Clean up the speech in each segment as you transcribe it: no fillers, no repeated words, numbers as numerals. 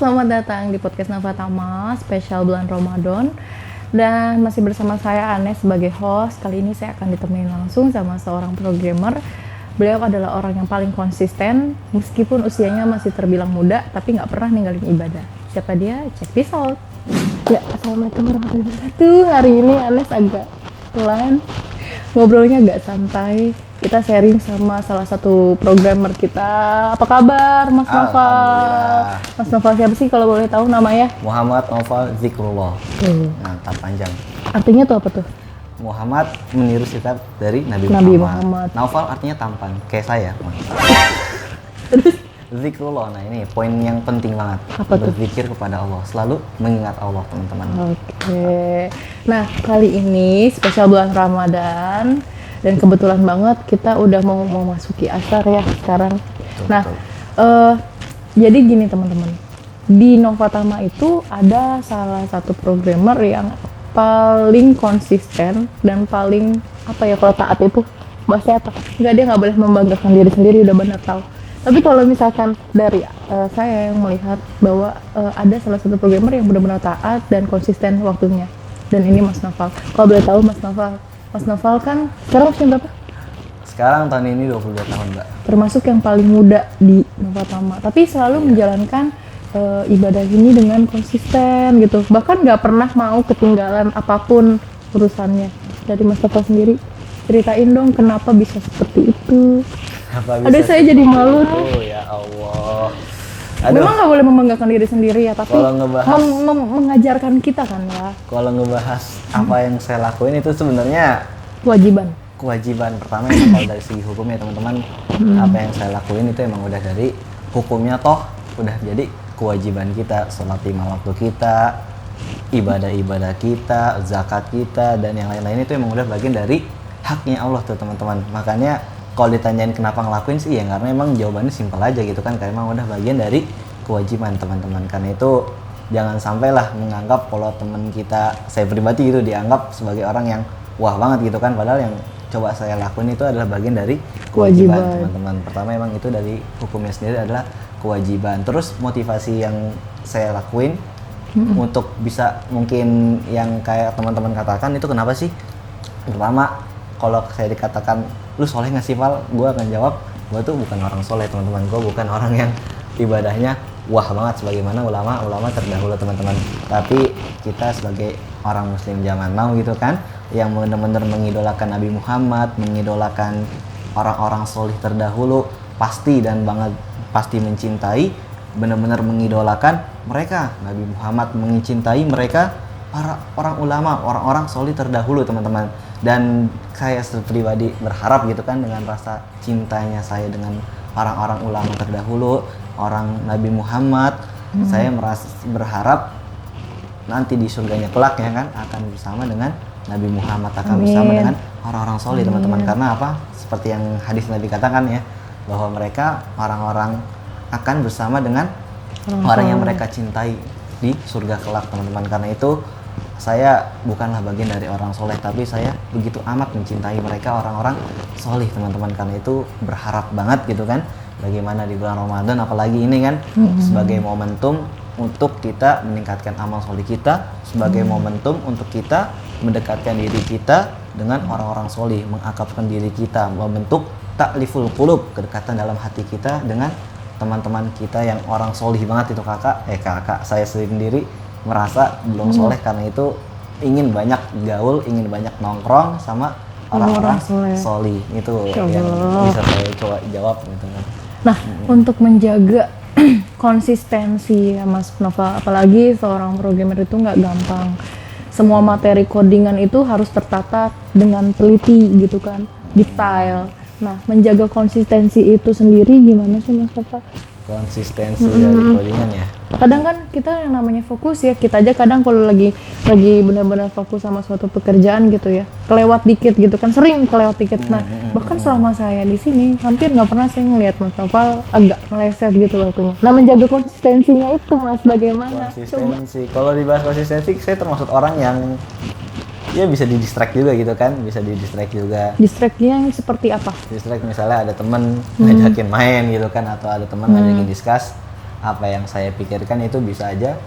selamat datang di podcast Nafatama spesial bulan Ramadan. Dan masih bersama saya Anes sebagai host. Kali ini saya akan ditemani langsung sama seorang programmer. Beliau adalah orang yang paling konsisten meskipun usianya masih terbilang muda, tapi nggak pernah ninggalin ibadah. Siapa dia? Check this out. Ya, assalamualaikum warahmatullahi wabarakatuh. Hari ini Anes agak pelan, ngobrolnya agak santai. Kita sharing sama salah satu programmer kita. Apa kabar, Mas Noval? Mas Noval siapa sih kalau boleh tahu namanya? Muhammad Noval Zikrullah. Mantap panjang. Artinya tuh apa tuh? Muhammad meniru sifat dari Nabi Muhammad. Noval artinya tampan, kayak saya. Terus? Zikrullah, nah ini poin yang penting banget. Apa tuh? Berpikir kepada Allah, selalu mengingat Allah, teman-teman. Oke. Nah, kali ini spesial bulan Ramadan. Dan kebetulan banget kita udah mau memasuki asar ya sekarang. Nah, jadi gini teman-teman. Di Novatama itu ada salah satu programmer yang paling konsisten dan paling apa ya, kalau taat itu bahasanya apa? Enggak, dia nggak boleh membanggakan diri sendiri, udah benar tahu. Tapi kalau misalkan dari saya yang melihat bahwa ada salah satu programmer yang benar-benar taat dan konsisten waktunya. Dan ini Mas Noval. Kalau boleh tahu Mas Noval kan sekarang usia berapa? Sekarang tahun ini 22 tahun, Mbak. Termasuk yang paling muda di Novatama. Tapi selalu menjalankan ibadah ini dengan konsisten gitu. Bahkan nggak pernah mau ketinggalan apapun urusannya. Dari Mas Noval sendiri, ceritain dong kenapa bisa seperti itu. Aduh, saya jadi malu nih. Oh ya Allah. Memang nggak boleh membanggakan diri sendiri ya, tapi mengajarkan kita kan ya. Kalau ngebahas apa yang saya lakuin itu sebenarnya kewajiban pertama yang kalau dari segi hukum ya teman-teman. Apa yang saya lakuin itu emang udah dari hukumnya, toh udah jadi kewajiban kita. Sholat 5 waktu kita, ibadah kita, zakat kita, dan yang lain-lain itu emang udah bagian dari haknya Allah tuh teman-teman. Makanya kalau ditanyain kenapa ngelakuin sih ya karena emang jawabannya simpel aja gitu kan, karena emang udah bagian dari kewajiban teman-teman. Karena itu jangan sampailah menganggap kalau teman kita, saya pribadi itu dianggap sebagai orang yang wah banget gitu kan, padahal yang coba saya lakuin itu adalah bagian dari kewajiban teman-teman. Pertama emang itu dari hukumnya sendiri adalah kewajiban. Terus motivasi yang saya lakuin untuk bisa mungkin yang kayak teman-teman katakan itu kenapa sih? Pertama, kalau saya dikatakan lu soleh nggak sih Val? Gue akan jawab, gue tuh bukan orang soleh teman-teman. Gue bukan orang yang ibadahnya wah banget sebagaimana ulama terdahulu teman-teman. Tapi kita sebagai orang muslim zaman now gitu kan, yang benar-benar mengidolakan Nabi Muhammad, mengidolakan orang-orang soleh terdahulu, pasti mencintai, benar-benar mengidolakan mereka. Nabi Muhammad mencintai mereka, para orang ulama, orang-orang soleh terdahulu teman-teman. Dan saya pribadi berharap gitu kan, dengan rasa cintanya saya dengan orang-orang ulama terdahulu, orang Nabi Muhammad, saya berharap nanti di surganya kelak ya kan akan bersama dengan Nabi Muhammad, akan bersama dengan orang-orang soleh teman-teman. Karena apa? Seperti yang hadis Nabi katakan ya, bahwa mereka orang-orang akan bersama dengan orang yang mereka cintai di surga kelak teman-teman. Karena itu saya bukanlah bagian dari orang soleh, tapi saya begitu amat mencintai mereka, orang-orang soleh teman-teman. Karena itu berharap banget gitu kan, bagaimana di bulan Ramadan apalagi ini kan, sebagai momentum untuk kita meningkatkan amal soleh kita, sebagai momentum untuk kita mendekatkan diri kita dengan orang-orang soleh, mengakrabkan diri kita, membentuk ta'liful qulub, kedekatan dalam hati kita dengan teman-teman kita yang orang soleh banget itu. kakak saya sendiri merasa belum soleh, karena itu ingin banyak gaul, ingin banyak nongkrong sama orang-orang soleh. Itu yang bisa saya coba jawab gitu. Nah, untuk menjaga konsistensi ya Mas Noval, apalagi seorang programmer itu nggak gampang. Semua materi codingan itu harus tertata dengan teliti gitu kan, detail. Nah, menjaga konsistensi itu sendiri gimana sih Mas Noval? Konsistensi dari codingan ya. Kadang kan kita yang namanya fokus ya, kita aja kadang kalau lagi benar-benar fokus sama suatu pekerjaan gitu ya, kelewat dikit gitu kan, sering kelewat dikit. Nah, bahkan selama saya di sini hampir nggak pernah saya ngelihat Mas Noval agak meleset gitu waktunya. Nah, menjaga konsistensinya itu Mas bagaimana? Konsistensi. Kalau dibahas konsistensi, saya termasuk orang yang ya bisa di-distract juga gitu kan, bisa di-distract juga. Distract-nya yang seperti apa? Distract misalnya ada teman ngajakin main gitu kan, atau ada teman ngajakin discuss, apa yang saya pikirkan itu bisa aja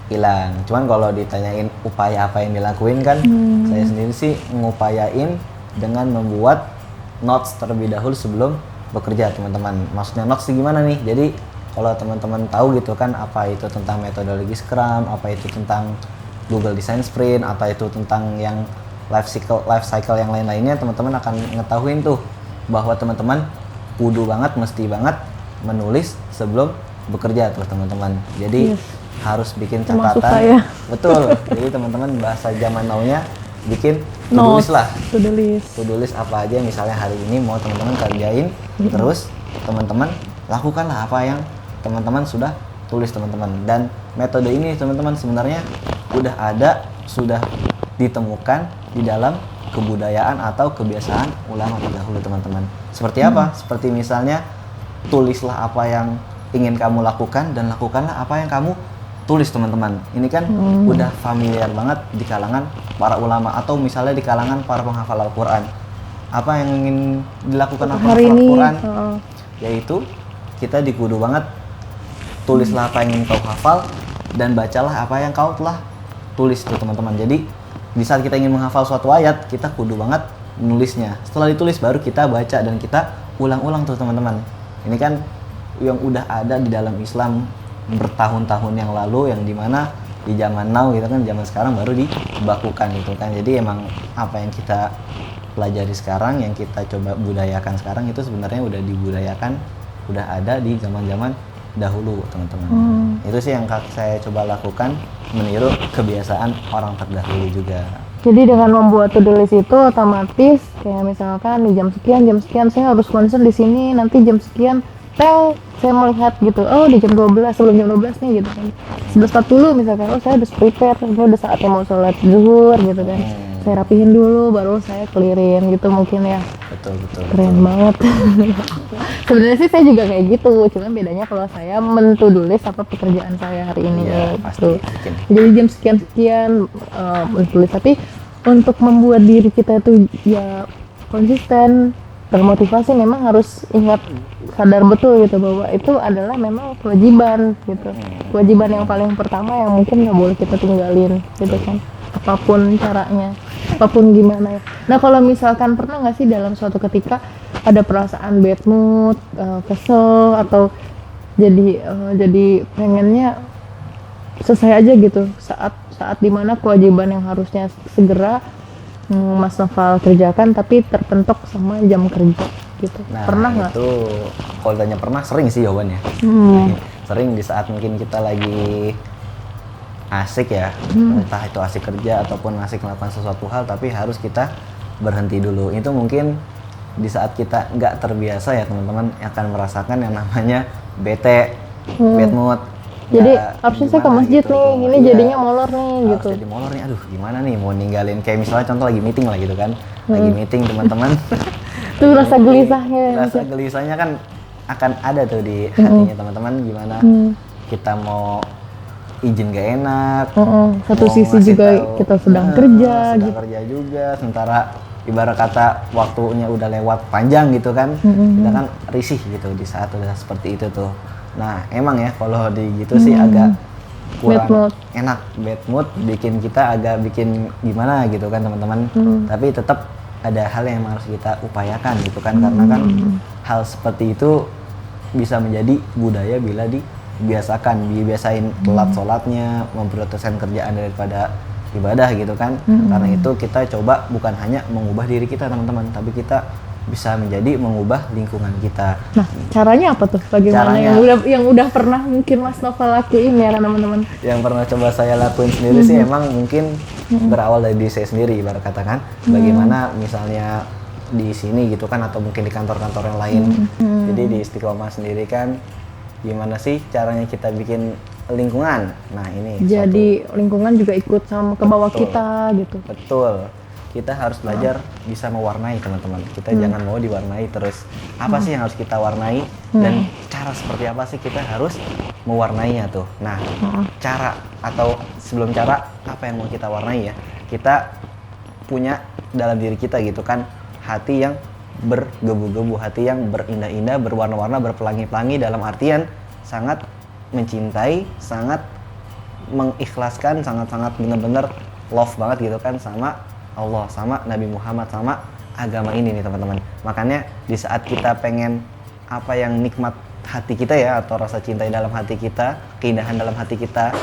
hilang. Cuman kalau ditanyain upaya apa yang dilakuin kan, saya sendiri sih ngupayain dengan membuat notes terlebih dahulu sebelum bekerja teman-teman. Maksudnya notes gimana nih? Jadi kalau teman-teman tahu gitu kan apa itu tentang metodologi Scrum, apa itu tentang Google Design Sprint, atau itu tentang yang life cycle yang lain-lainnya, teman-teman akan ngetahuin tuh bahwa teman-teman kudu banget, mesti banget menulis sebelum bekerja tuh teman-teman. Jadi harus bikin Termasuk catatan. saya. Betul. Jadi teman-teman bahasa zaman now-nya bikin to-do list lah. To-do list. To-do list apa aja misalnya hari ini mau teman-teman kerjain, terus teman-teman lakukanlah apa yang teman-teman sudah tulis teman-teman. Dan metode ini teman-teman sebenarnya udah ada, sudah ditemukan di dalam kebudayaan atau kebiasaan ulama terdahulu teman-teman. Seperti apa? Seperti misalnya tulislah apa yang ingin kamu lakukan dan lakukanlah apa yang kamu tulis teman-teman. Ini kan udah familiar banget di kalangan para ulama atau misalnya di kalangan para penghafal Al-Quran. Apa yang ingin dilakukan para penghafal Al-Quran? Yaitu kita dikudu banget tulislah apa yang ingin kau hafal dan bacalah apa yang kau telah tulis tuh teman-teman. Jadi di saat kita ingin menghafal suatu ayat, kita kudu banget menulisnya. Setelah ditulis baru kita baca dan kita ulang-ulang tuh teman-teman. Ini kan yang udah ada di dalam Islam bertahun-tahun yang lalu, yang dimana di zaman now gitu kan, zaman sekarang baru dibakukan gitu kan. Jadi emang apa yang kita pelajari sekarang, yang kita coba budayakan sekarang itu sebenarnya udah dibudayakan, udah ada di zaman-zaman dahulu teman-teman. Itu sih yang saya coba lakukan, meniru kebiasaan orang terdahulu juga. Jadi dengan membuat to-do list itu otomatis kayak misalkan di jam sekian saya harus concern di sini, nanti jam sekian saya melihat gitu, oh di jam 12, sebelum jam 12 nih gitu kan, 11.40 misalkan, oh saya udah prepare, ini udah saatnya mau sholat zuhur gitu kan, saya rapihin dulu baru saya clearin gitu mungkin ya. Betul. Keren banget. Sebenarnya sih saya juga kayak gitu, cuman bedanya kalau saya men-to-do list apa pekerjaan saya hari ini Iya, gitu. pasti. Jadi jam sekian menulis, tapi untuk membuat diri kita itu ya konsisten, termotivasi, memang harus ingat, sadar betul gitu bahwa itu adalah memang kewajiban gitu. Kewajiban yang paling pertama yang mungkin nggak boleh kita tinggalin gitu kan. Apapun caranya, apapun gimana ya. Nah kalau misalkan pernah nggak sih dalam suatu ketika ada perasaan bad mood, kesel atau jadi pengennya selesai aja gitu saat dimana kewajiban yang harusnya segera Mas Noval kerjakan tapi terpentok sama jam kerja gitu. Nah, pernah nggak? Itu kalau tanya pernah, sering sih jawabannya. Sering di saat mungkin kita lagi asik ya, entah itu asik kerja ataupun asik melakukan sesuatu hal, tapi harus kita berhenti dulu. Itu mungkin di saat kita nggak terbiasa ya teman-teman akan merasakan yang namanya bete, bad mood. Jadi harusnya saya ke masjid gitu, nih, ini iya, jadinya molor nih harus gitu. jadi molor nih, aduh gimana nih mau ninggalin, kayak misalnya contoh lagi meeting lah gitu kan, lagi meeting teman-teman. Itu rasa gelisahnya. Rasa gelisahnya kan akan ada tuh di hatinya teman-teman, gimana kita mau izin gak enak. Satu mau sisi ngasih juga tahu, kita sedang kerja sedang gitu. kerja juga, sementara ibarat kata waktunya udah lewat panjang gitu kan, kita kan risih gitu di saat udah seperti itu tuh. Nah emang ya kalau di gitu sih agak kurang Bad mood. enak, bad mood bikin kita agak bikin gimana gitu kan teman-teman. Tapi tetap ada hal yang harus kita upayakan gitu kan, karena kan hal seperti itu bisa menjadi budaya bila dibiasain telat sholatnya, memprioritaskan kerjaan daripada ibadah gitu kan. Karena itu kita coba bukan hanya mengubah diri kita teman-teman, tapi kita bisa menjadi mengubah lingkungan kita. Nah, caranya apa tuh? Bagaimana Caranya, yang udah pernah mungkin Mas Noval lakuin ya teman-teman? yang pernah coba saya lakuin sendiri sih emang mungkin berawal dari diri saya sendiri, ibarat katakan bagaimana misalnya di sini gitu kan, atau mungkin di kantor-kantor yang lain. Jadi di Istiqomah sendiri kan gimana sih caranya kita bikin lingkungan. Nah ini Jadi lingkungan juga ikut sama ke bawah Betul. kita gitu. betul, kita harus belajar bisa mewarnai teman-teman. Kita jangan mau diwarnai terus. Apa sih yang harus kita warnai dan cara seperti apa sih kita harus mewarnainya tuh. Nah, cara atau sebelum cara apa yang mau kita warnai ya, kita punya dalam diri kita gitu kan hati yang bergebu-gebu, hati yang berindah-indah, berwarna-warna, berpelangi-pelangi, dalam artian sangat mencintai, sangat mengikhlaskan, sangat-sangat benar-benar love banget gitu kan sama Allah, sama Nabi Muhammad, sama agama ini nih teman-teman. Makanya di saat kita pengen apa yang nikmat hati kita ya, atau rasa cinta dalam hati kita, keindahan dalam hati kita,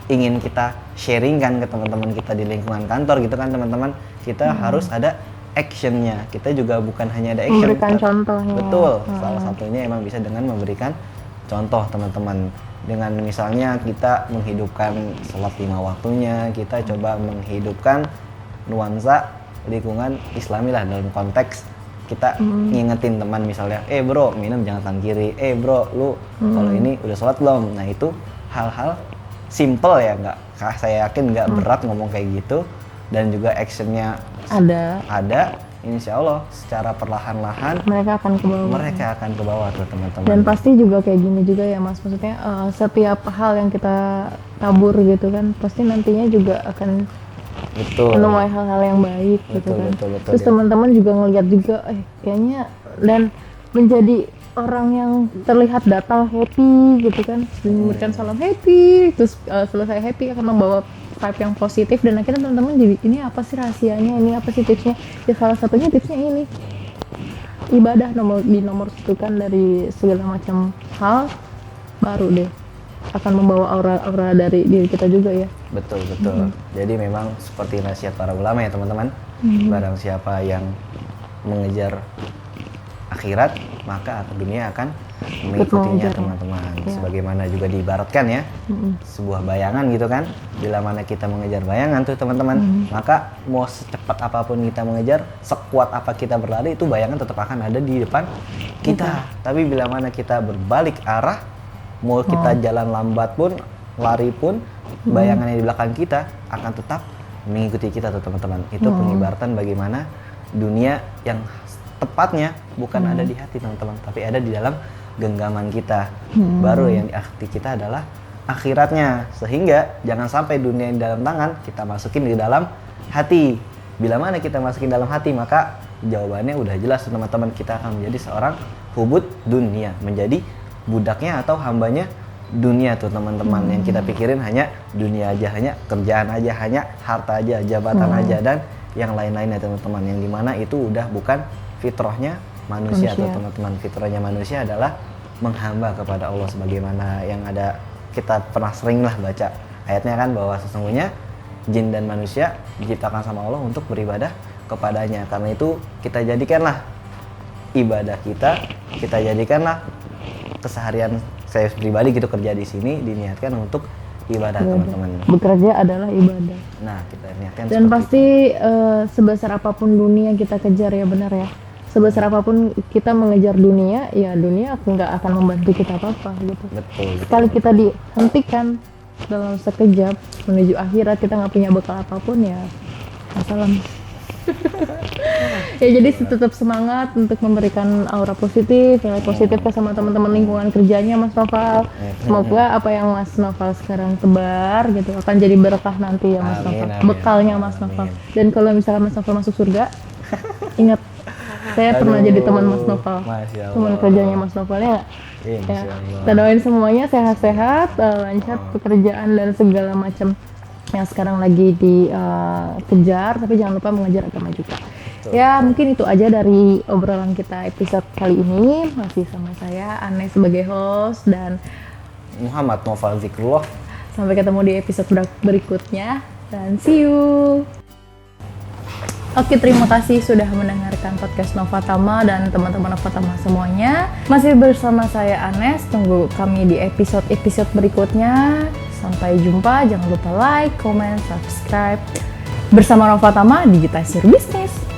ingin kita sharingkan ke teman-teman kita di lingkungan kantor gitu kan teman-teman, kita harus ada actionnya. Kita juga bukan hanya ada action, memberikan contohnya. Betul, salah satunya emang bisa dengan memberikan contoh teman-teman. Dengan misalnya kita menghidupkan sholat 5 waktunya, kita coba menghidupkan nuansa lingkungan islami lah, dalam konteks kita ngingetin teman misalnya, bro minum jangan tangan kiri, bro lu kalau ini udah sholat belum. Nah itu hal-hal simple ya, saya yakin nggak berat ngomong kayak gitu, dan juga actionnya ada, insya Allah secara perlahan-lahan mereka akan ke bawah tuh teman-teman. Dan pasti juga kayak gini juga ya Mas, maksudnya setiap hal yang kita tabur gitu kan pasti nantinya juga akan menuai hal-hal yang baik gitu kan. Betul, terus teman-teman juga ngelihat juga kayaknya, dan menjadi orang yang terlihat datang happy gitu kan, memberikan salam happy, terus selesai happy akan membawa vibe yang positif, dan akhirnya teman-teman jadi ini apa sih rahasianya, ini apa sih tipsnya, ya salah satunya tipsnya ini ibadah nomor satu kan dari segala macam hal, baru deh akan membawa aura dari diri kita juga ya. Betul. Jadi memang seperti nasihat para ulama ya teman-teman, barang siapa yang mengejar akhirat maka dunia akan mengikutinya teman-teman. Ya. Sebagaimana juga diibaratkan ya, sebuah bayangan gitu kan, bila mana kita mengejar bayangan tuh teman-teman, maka mau secepat apapun kita mengejar, sekuat apa kita berlari, itu bayangan tetap akan ada di depan kita. Tapi bila mana kita berbalik arah, mau kita jalan lambat pun, lari pun, bayangan yang di belakang kita akan tetap mengikuti kita tuh teman-teman. Itu pengibaratan bagaimana dunia yang tepatnya bukan ada di hati teman-teman, tapi ada di dalam genggaman kita. Baru yang di hati kita adalah akhiratnya. Sehingga jangan sampai dunia yang di dalam tangan kita masukin di dalam hati. Bila mana kita masukin dalam hati, maka jawabannya udah jelas teman-teman, kita akan menjadi seorang hubud dunia, menjadi budaknya atau hambanya dunia tuh teman-teman. Yang kita pikirin hanya dunia aja, hanya kerjaan aja, hanya harta aja, jabatan aja, dan yang lain-lainnya teman-teman, yang dimana itu udah bukan fitrahnya manusia tuh teman-teman. Fitrahnya manusia adalah menghamba kepada Allah, sebagaimana yang ada kita pernah sering lah baca ayatnya kan, bahwa sesungguhnya jin dan manusia diciptakan sama Allah untuk beribadah kepadanya. Karena itu kita jadikanlah ibadah kita jadikanlah keseharian saya pribadi gitu, kerja di sini diniatkan untuk ibadah teman-teman. Bekerja adalah ibadah. Nah kita niatkan. Dan pasti sebesar apapun dunia kita kejar ya, benar ya. Sebesar apapun kita mengejar dunia, ya dunia nggak akan membantu kita apa-apa gitu. Betul. Sekali kita dihentikan dalam sekejap menuju akhirat, kita nggak punya bekal apapun, ya assalam. Ya jadi tetap semangat untuk memberikan aura positif, nilai positif ke sama teman-teman lingkungan kerjanya Mas Noval. Semoga apa yang Mas Noval sekarang tebar gitu akan jadi berkah nanti ya Mas Noval. Bekalnya Mas Noval. Dan kalau misalnya Mas Noval masuk surga, ingat saya pernah jadi teman Mas Noval, teman kerjanya Mas Noval ya. Kita doain semuanya sehat-sehat, lancar pekerjaan dan segala macam yang sekarang lagi dikejar, tapi jangan lupa mengejar agama juga. Ya mungkin itu aja dari obrolan kita episode kali ini. Masih sama saya Ane sebagai host dan Muhammad Noval Zikrullah. Sampai ketemu di episode berikutnya dan see you. Oke, terima kasih sudah mendengarkan podcast Novatama dan teman-teman Novatama semuanya. Masih bersama saya Anes, tunggu kami di episode berikutnya. Sampai jumpa, jangan lupa like, comment, subscribe. Bersama Novatama, Digitasi Bisnis.